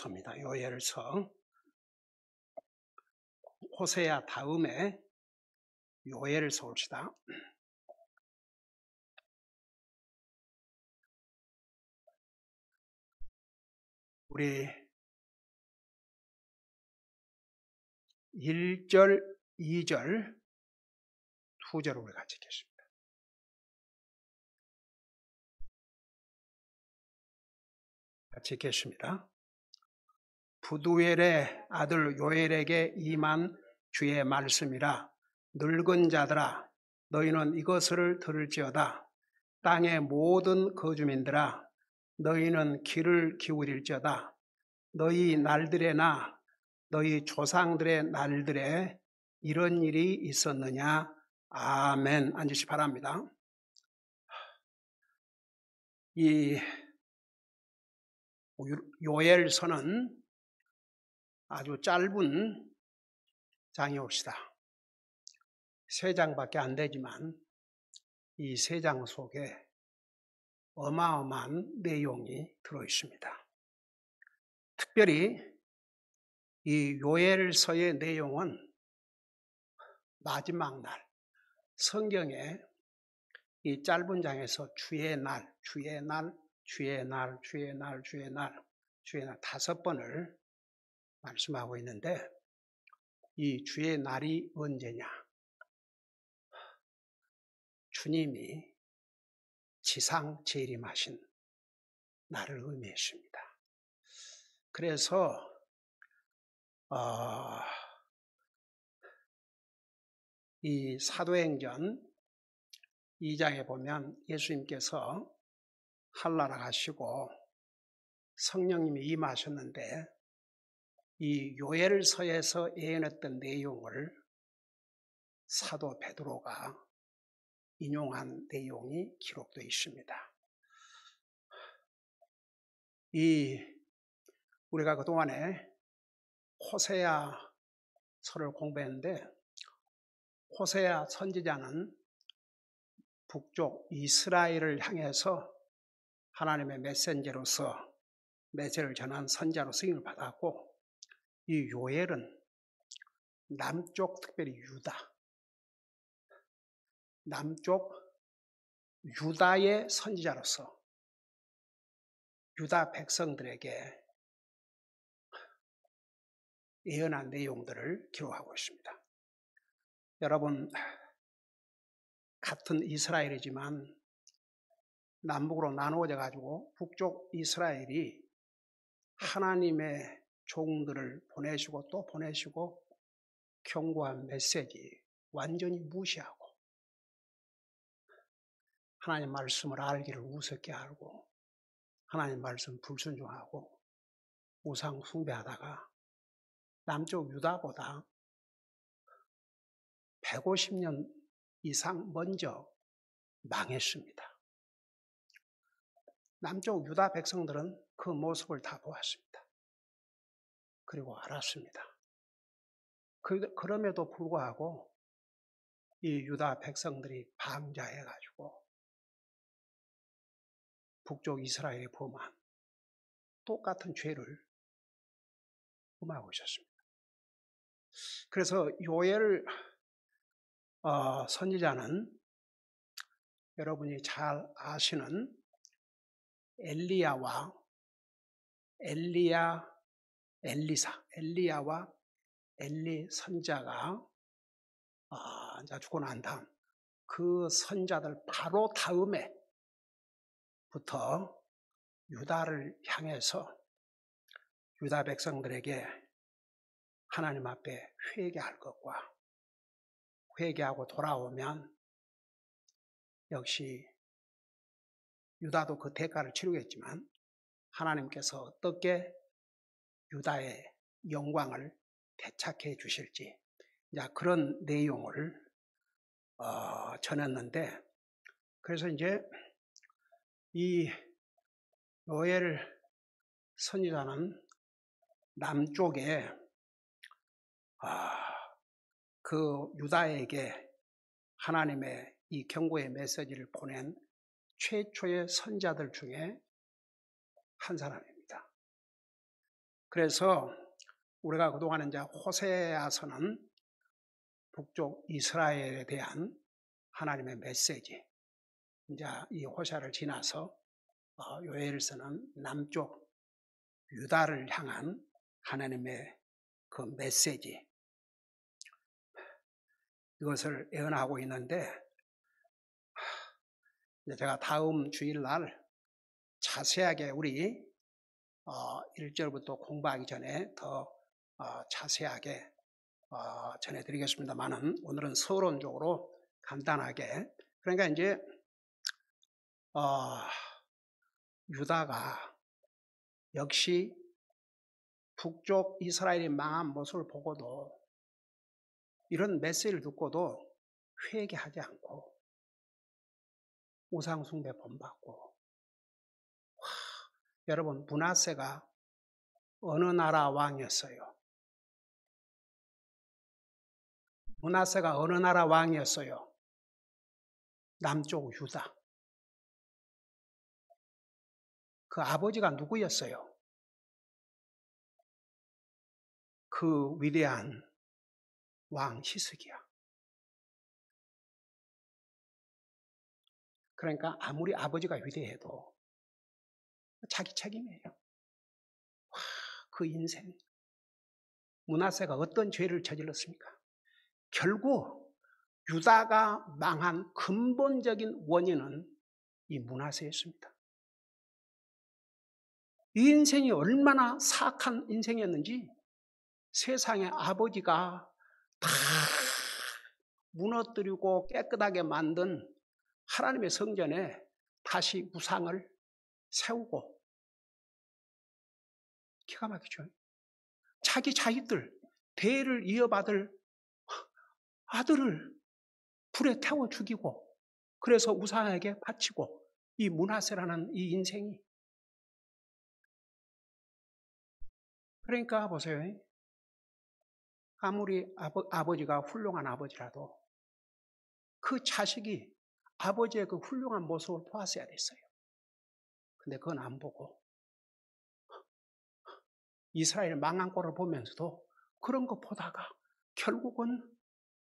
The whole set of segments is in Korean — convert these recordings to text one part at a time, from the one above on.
요엘서입니다. 요엘서. 호세아 다음에 요엘서 옵시다. 우리 1절, 2절, 2절 우리 같이 읽겠습니다. 같이 읽겠습니다. 부두엘의 아들 요엘에게 임한 주의 말씀이라. 늙은 자들아, 너희는 이것을 들을지어다. 땅의 모든 거주민들아, 너희는 귀를 기울일지어다. 너희 날들에나 너희 조상들의 날들에 이런 일이 있었느냐? 아멘. 앉으시 바랍니다. 이 요엘서는 아주 짧은 장이 옵시다. 3장밖에 안 되지만 이 3장 속에 어마어마한 내용이 들어있습니다. 특별히 이 요엘서의 내용은 마지막 날, 성경에 이 짧은 장에서 주의 날, 주의 날, 주의 날, 주의 날, 주의 날, 주의 날 5번을 말씀하고 있는데, 이 주의 날이 언제냐? 주님이 지상 재림하신 날을 의미했습니다. 그래서 이 사도행전 2장에 보면 예수님께서 한나라 가시고 성령님이 임하셨는데 이 요엘서에서 예언했던 내용을 사도 베드로가 인용한 내용이 기록되어 있습니다. 우리가 그동안에 호세아서를 공부했는데 호세아 선지자는 북쪽 이스라엘을 향해서 하나님의 메신저로서 메시지를 전한 선자로 쓰임을 받았고, 이 요엘은 남쪽, 특별히 남쪽 유다의 선지자로서 유다 백성들에게 예언한 내용들을 기록하고 있습니다. 여러분, 같은 이스라엘이지만 남북으로 나누어져 가지고 북쪽 이스라엘이 하나님의 종들을 보내시고 또 보내시고 경고한 메시지 완전히 무시하고 하나님 말씀을 알기를 우습게 알고 하나님 말씀 불순종하고 우상 숭배하다가 남쪽 유다보다 150년 이상 먼저 망했습니다. 남쪽 유다 백성들은 그 모습을 다 보았습니다. 그리고 알았습니다. 그럼에도 불구하고 이 유다 백성들이 방자해가지고 북쪽 이스라엘에 범한 똑같은 죄를 범하고 있었습니다. 그래서 요엘 선지자는 여러분이 잘 아시는 엘리야와 엘리 선자가 이제 죽고 난 다음 그 선자들 바로 다음에부터 유다를 향해서 유다 백성들에게 하나님 앞에 회개할 것과 회개하고 돌아오면 역시 유다도 그 대가를 치르겠지만 하나님께서 어떻게 유다의 영광을 되찾게 주실지 그런 내용을 전했는데, 그래서 이제 이 요엘 선지자는 남쪽에 그 유다에게 하나님의 이 경고의 메시지를 보낸 최초의 선자들 중에 한 사람입니다. 그래서 우리가 그동안 이제 호세아서는 북쪽 이스라엘에 대한 하나님의 메시지, 이제 이 호세아를 지나서 요엘서는 남쪽 유다를 향한 하나님의 그 메시지, 이것을 예언하고 있는데, 제가 다음 주일날 자세하게 우리 1절부터 공부하기 전에 더 자세하게 전해드리겠습니다만은, 오늘은 서론적으로 간단하게, 그러니까 이제 유다가 역시 북쪽 이스라엘이 망한 모습을 보고도, 이런 메시지를 듣고도 회개하지 않고 우상숭배 본받고, 여러분, 므낫세가 어느 나라 왕이었어요? 므낫세가 어느 나라 왕이었어요? 남쪽 유다. 그 아버지가 누구였어요? 그 위대한 왕 히스기야. 그러니까 아무리 아버지가 위대해도 자기 책임이에요. 그 인생. 므낫세가 어떤 죄를 저질렀습니까? 결국 유다가 망한 근본적인 원인은 이 므낫세였습니다. 이 인생이 얼마나 사악한 인생이었는지 세상의 아버지가 다 무너뜨리고 깨끗하게 만든 하나님의 성전에 다시 우상을 세우고, 기가 막히죠. 자기 자식들, 대를 이어받을 아들을 불에 태워 죽이고, 그래서 우상에게 바치고, 이 므낫세라는 이 인생이. 그러니까 보세요. 아무리 아버지가 훌륭한 아버지라도 그 자식이 아버지의 그 훌륭한 모습을 보았어야 됐어요. 근데 그건 안 보고 이스라엘 망한 꼴을 보면서도 그런 거 보다가 결국은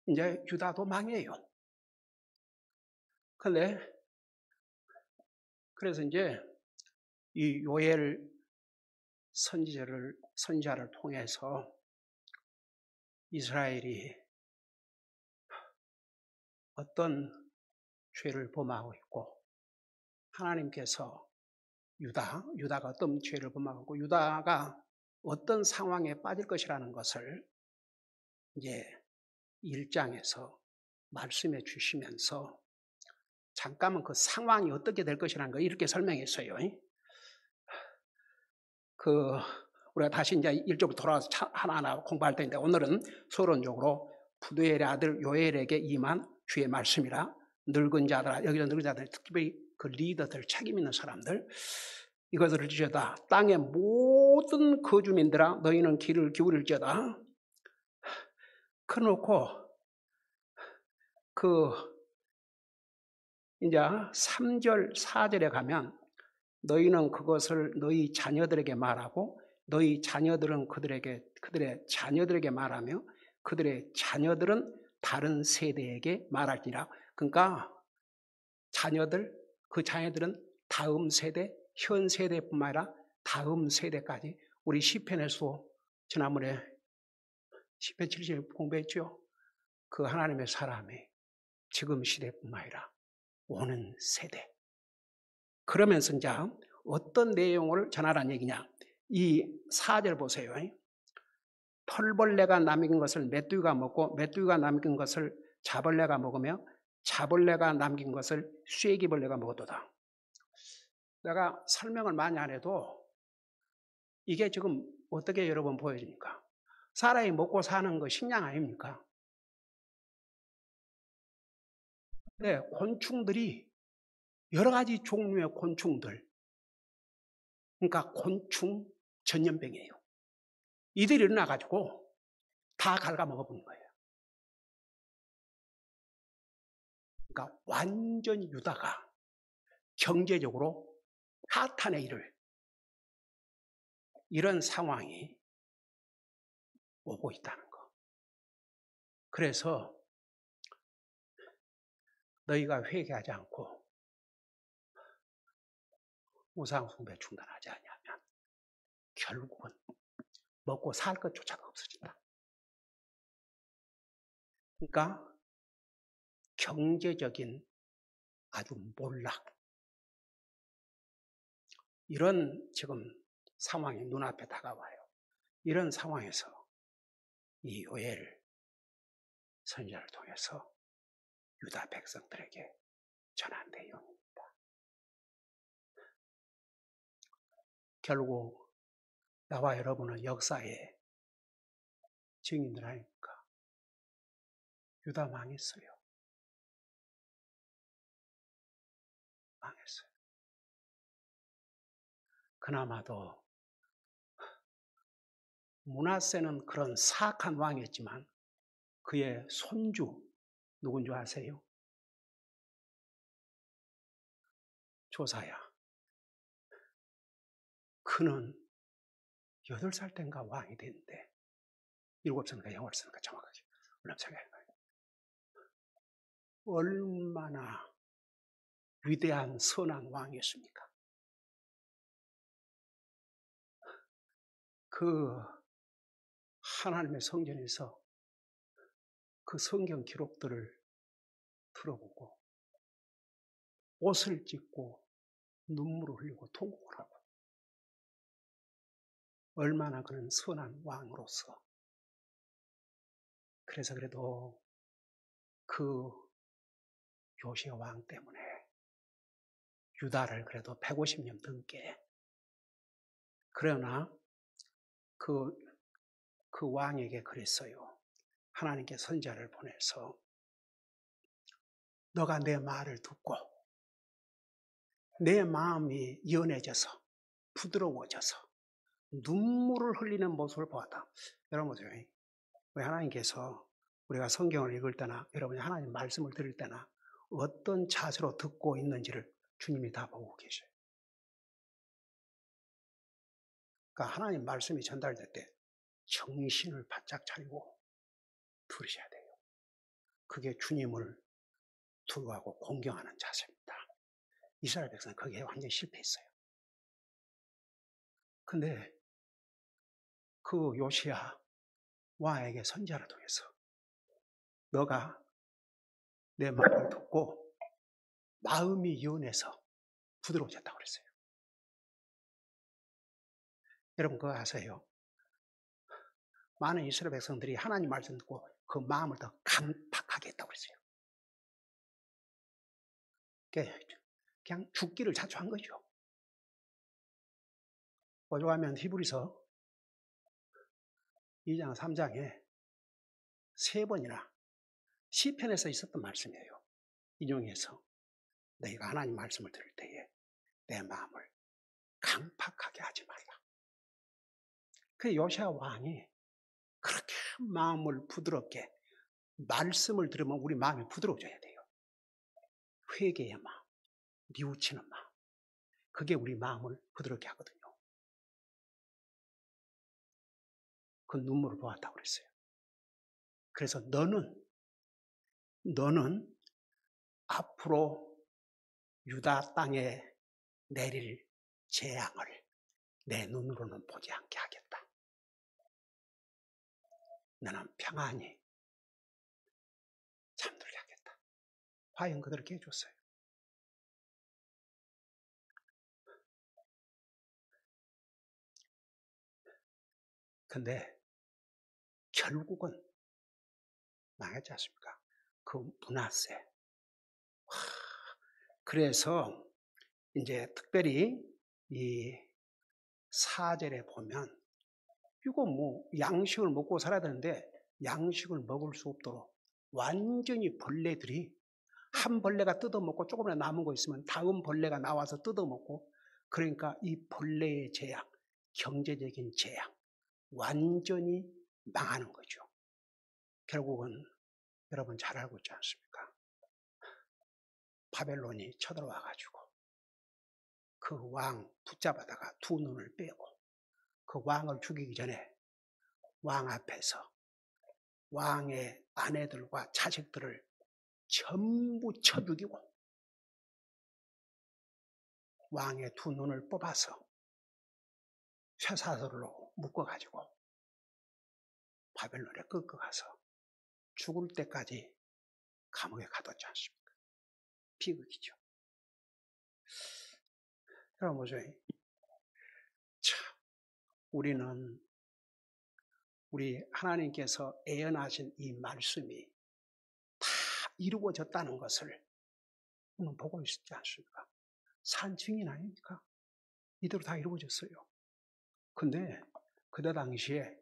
이제 유다도 망해요. 그래서 이제 이 요엘 선지자를 통해서 이스라엘이 어떤 죄를 범하고 있고, 하나님께서 유다가 어떤 죄를 범하고 있고, 유다가 어떤 상황에 빠질 것이라는 것을 이제 1장에서 말씀해 주시면서 잠깐만 그 상황이 어떻게 될 것이라는 걸 이렇게 설명했어요. 우리가 다시 이제 1절부터 돌아와서 하나하나 공부할 텐데, 오늘은 서론적으로 부두엘의 아들 요엘에게 임한 주의 말씀이라, 늙은 자들, 여기서 늙은 자들, 특별히 그 리더들, 책임 있는 사람들, 이것을 들으시다. 땅의 모든 거주민들아, 너희는 귀를 기울일지어다. 그놓고 이제 3절, 4절에 가면, 너희는 그것을 너희 자녀들에게 말하고, 너희 자녀들은 그들의 자녀들에게 말하며, 그들의 자녀들은 다른 세대에게 말할지라. 그러니까 그 자녀들은 다음 세대, 현 세대뿐만 아니라 다음 세대까지. 우리 시편에서 지난번에 시편 70을 공부했죠. 그 하나님의 사람이 지금 시대뿐만 아니라 오는 세대. 그러면서 이제 어떤 내용을 전하라는 얘기냐. 이 4절 보세요. 털벌레가 남긴 것을 메뚜기가 먹고, 메뚜기가 남긴 것을 자벌레가 먹으며, 자벌레가 남긴 것을 쐐기벌레가 먹어도다. 내가 설명을 많이 안 해도 이게 지금 어떻게 여러분 보여집니까? 사람이 먹고 사는 거 식량 아닙니까? 네, 곤충들이 여러 가지 종류의 곤충들, 그러니까 곤충 전염병이에요. 이들이 일어나가지고 다 갉아먹어버린 거예요. 그러니까 완전 유다가 경제적으로 파탄의 일을 이런 상황이 오고 있다는 거. 그래서 너희가 회개하지 않고 우상숭배 중단하지 않으면 결국은 먹고 살 것조차도 없어진다. 그러니까 경제적인 아주 몰락, 이런 지금 상황이 눈앞에 다가와요. 이런 상황에서 이 요엘 선지자를 통해서 유다 백성들에게 전한 내용입니다. 결국 나와 여러분은 역사의 증인들 아닙니까? 유다 망했어요. 망했어요. 그나마도 므낫세는 그런 사악한 왕이었지만 그의 손주 누군 줄 아세요? 조사야. 그는 8살 때인가 왕이 됐는데 7살인가 8살인가 정확하게 생각해요. 얼마나 위대한 선한 왕이었습니까? 그 하나님의 성전에서 그 성경 기록들을 들어보고 옷을 찢고 눈물을 흘리고 통곡을 하고, 얼마나 그는 선한 왕으로서. 그래서 그래도 그 요시야 왕 때문에 유다를 그래도 150년 넘게, 그러나 그 왕에게 그랬어요. 하나님께 선지자를 보내서 너가 내 말을 듣고 내 마음이 연해져서 부드러워져서 눈물을 흘리는 모습을 보았다. 여러분 보세요. 왜 하나님께서 우리가 성경을 읽을 때나 여러분이 하나님 말씀을 들을 때나 어떤 자세로 듣고 있는지를 주님이 다 보고 계셔요. 그러니까 하나님 말씀이 전달될 때 정신을 바짝 차리고 들으셔야 돼요. 그게 주님을 두려워하고 공경하는 자세입니다. 이스라엘 백성은 거기에 완전히 실패했어요. 근데 그 요시야 왕에게 선지자를 통해서 너가 내 말을 듣고 마음이 연해서 부드러워졌다고 그랬어요. 여러분 그거 아세요? 많은 이스라엘 백성들이 하나님 말씀 듣고 그 마음을 더 강팍하게 했다고 그랬어요. 그냥 죽기를 자초한 거죠. 오죽하면 히브리서 2장 3장에 3번이나 시편에서 있었던 말씀이에요. 인용해서 너희가 하나님 말씀을 들을 때에 내 마음을 강팍하게 하지 말라. 그 요시야 왕이 그렇게 마음을 부드럽게, 말씀을 들으면 우리 마음이 부드러워져야 돼요. 회개의 마음, 뉘우치는 마음, 그게 우리 마음을 부드럽게 하거든요. 그 눈물을 보았다고 그랬어요. 그래서 너는 앞으로 유다 땅에 내릴 재앙을 내 눈으로는 보지 않게 하겠다. 너는 평안히 잠들게 하겠다. 과연 그들에게 해줬어요. 근데 결국은 망했지 않습니까? 그 므낫세. 그래서 이제 특별히 이 4절에 보면 이거 뭐 양식을 먹고 살아야 되는데 양식을 먹을 수 없도록 완전히 벌레들이, 한 벌레가 뜯어먹고 조금이라도 남은 거 있으면 다음 벌레가 나와서 뜯어먹고, 그러니까 이 벌레의 재앙, 경제적인 재앙, 완전히 망하는 거죠. 결국은 여러분 잘 알고 있지 않습니까? 바벨론이 쳐들어와가지고 그 왕 붙잡아다가 두 눈을 빼고 그 그 왕을 죽이기 전에 왕 앞에서 왕의 아내들과 자식들을 전부 쳐 죽이고 왕의 두 눈을 뽑아서 쇠사슬로 묶어가지고 바벨론에 끌고가서 죽을 때까지 감옥에 가뒀지 않습니까? 비극이죠. 여러분 보세요. 참, 우리 하나님께서 예언하신 이 말씀이 다 이루어졌다는 것을 우리는 보고 있지 않습니까? 산 증인 아닙니까? 이대로 다 이루어졌어요. 근데 그때 당시에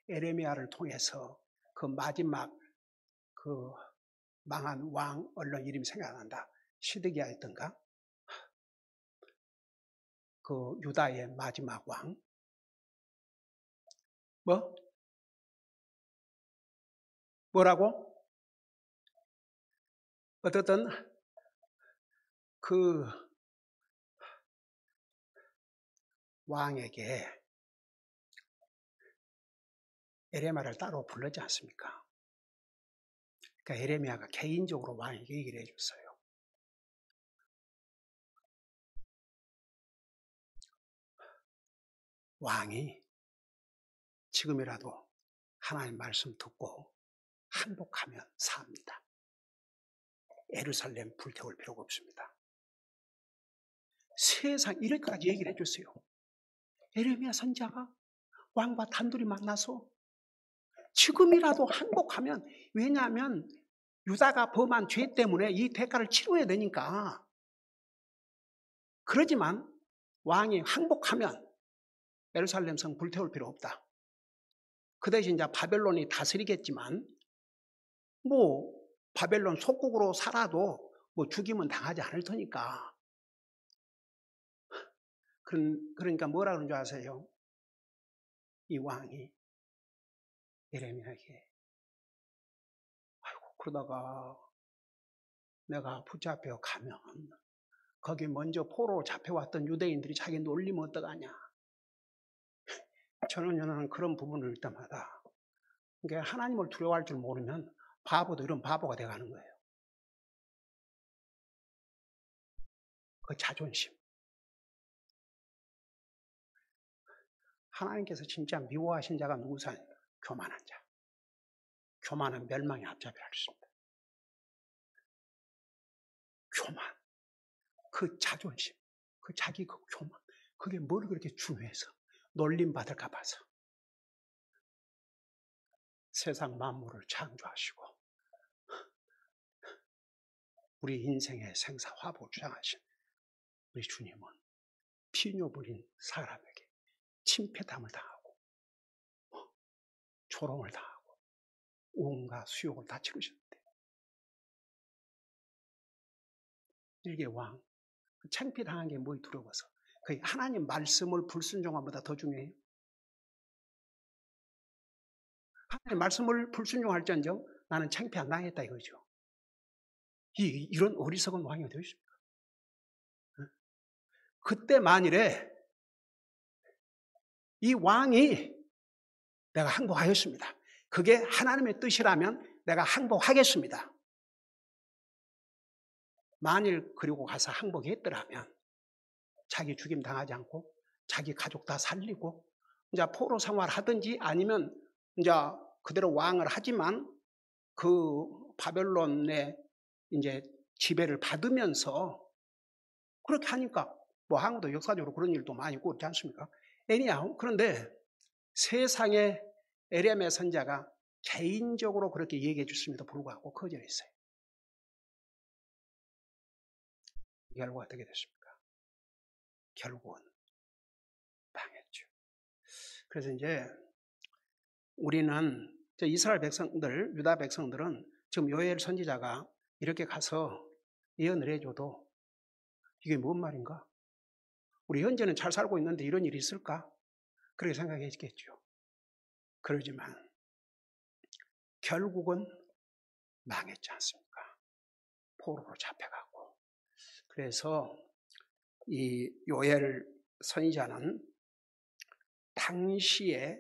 에레미야를 통해서 그 마지막 그 망한 왕, 얼른 이름이 생각난다. 시드기야였던가? 그 유다의 마지막 왕. 뭐라고? 어떻든 그 왕에게 에레미야를 따로 불렀지 않습니까? 그러니까 에레미야가 개인적으로 왕에게 얘기를 해줬어요. 왕이 지금이라도 하나님 말씀 듣고 항복하면 삽니다. 예루살렘 불태울 필요가 없습니다. 세상 이렇게까지 얘기를 해줬어요. 에레미야 선지자가 왕과 단둘이 만나서 지금이라도 항복하면, 왜냐하면 유다가 범한 죄 때문에 이 대가를 치러야 되니까. 그러지만 왕이 항복하면 예루살렘 성 불태울 필요 없다. 그 대신 이제 바벨론이 다스리겠지만 뭐 바벨론 속국으로 살아도 뭐 죽이면 당하지 않을 테니까. 그러니까 뭐라 그러는 줄 아세요? 이 왕이 예레미야에게 아이고 그러다가 내가 붙잡혀 가면 거기 먼저 포로로 잡혀왔던 유대인들이 자기 놀리면 어떡하냐. 저는 그런 부분을 볼 때마다 그러니까 하나님을 두려워할 줄 모르면 바보도 이런 바보가 돼가는 거예요. 그 자존심. 하나님께서 진짜 미워하신 자가 누구세요? 교만한 자. 교만은 멸망의 앞잡이라 했습니다. 교만. 그 자존심. 그 자기 그 교만. 그게 뭘 그렇게 중요해서 놀림 받을까 봐서. 세상 만물을 창조하시고 우리 인생의 생사화복을 주장하신 우리 주님은 피뇨 부린 사람에게 침패담을 당하고 조롱을 당하고 온갖 수욕을 다 치르셨는데 일개 왕 창피당한 게 뭐에 두려워서 그 하나님 말씀을 불순종함보다 더 중요해요. 하나님 말씀을 불순종할지언정 나는 창피 안 당했다 이거죠. 이런 어리석은 왕이 어디 있습니까? 그때 만일에 이 왕이 내가 항복하였습니다. 그게 하나님의 뜻이라면 내가 항복하겠습니다. 만일 그리고 가서 항복했더라면 자기 죽임 당하지 않고 자기 가족 다 살리고 이제 포로 생활하든지 아니면 이제 그대로 왕을 하지만 그 바벨론의 이제 지배를 받으면서 그렇게 하니까 뭐 한국도 역사적으로 그런 일도 많이 있고 그렇지 않습니까? anyhow 그런데 세상에 에레미야 선지자가 개인적으로 그렇게 얘기해 줬음에도 불구하고 거절했어요. 이 결과가 어떻게 됐습니까? 결국은 망했죠. 그래서 이제 우리는 이스라엘 백성들, 유다 백성들은 지금 요엘 선지자가 이렇게 가서 예언을 해줘도 이게 뭔 말인가? 우리 현재는 잘 살고 있는데 이런 일이 있을까? 그렇게 생각했겠죠. 그러지만 결국은 망했지 않습니까? 포로로 잡혀가고. 그래서 이 요엘 선지자는 당시에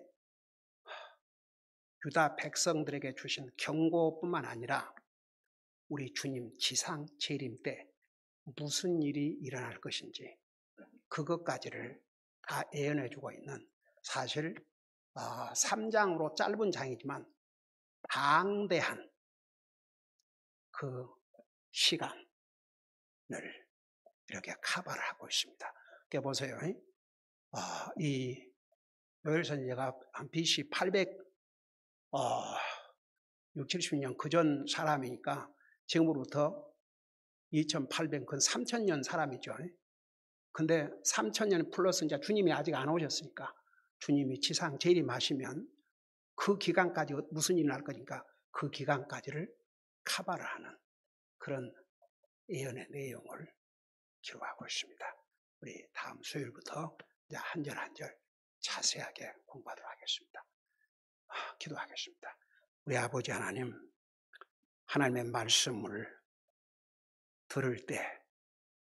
유다 백성들에게 주신 경고뿐만 아니라 우리 주님 지상 재림 때 무슨 일이 일어날 것인지 그것까지를 다 예언해 주고 있는, 사실 3장으로 짧은 장이지만 방대한 그 시간을 이렇게 커버를 하고 있습니다. 그러니까 보세요. 이 요엘 선지자가 한 BC 670년 그전 사람이니까 지금으로부터 2800, 그 3000년 사람이죠. 근데 3000년 플러스 이제 주님이 아직 안 오셨으니까 주님이 지상 재림하시면 그 기간까지 무슨 일이 날 거니까 그 기간까지를 커버를 하는 그런 예언의 내용을 기록하고 있습니다. 우리 다음 수요일부터 이제 한 절 한 절 자세하게 공부하도록 하겠습니다. 기도하겠습니다. 우리 아버지 하나님, 하나님의 말씀을 들을 때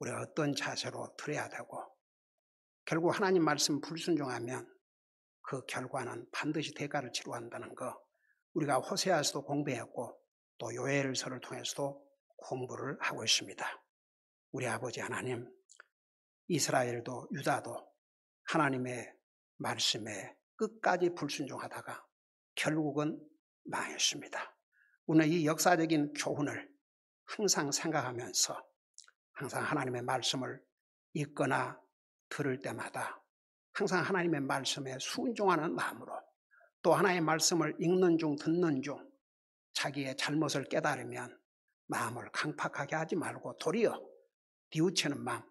우리가 어떤 자세로 들어야 되고, 결국 하나님 말씀 불순종하면 그 결과는 반드시 대가를 치러한다는 거, 우리가 호세아서도 공부했고 또 요엘서를 통해서도 공부를 하고 있습니다. 우리 아버지 하나님, 이스라엘도 유다도 하나님의 말씀에 끝까지 불순종하다가 결국은 망했습니다. 우리는 이 역사적인 교훈을 항상 생각하면서 항상 하나님의 말씀을 읽거나 들을 때마다 항상 하나님의 말씀에 순종하는 마음으로, 또 하나님의 말씀을 읽는 중 듣는 중 자기의 잘못을 깨달으면 마음을 강팍하게 하지 말고 도리어 뉘우치는 마음,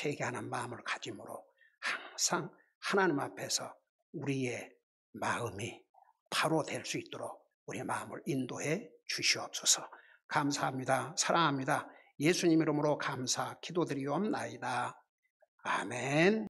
회개하는 마음을 가짐으로 항상 하나님 앞에서 우리의 마음이 바로 될 수 있도록 우리의 마음을 인도해 주시옵소서. 감사합니다. 사랑합니다. 예수님 이름으로 감사 기도드리옵나이다. 아멘.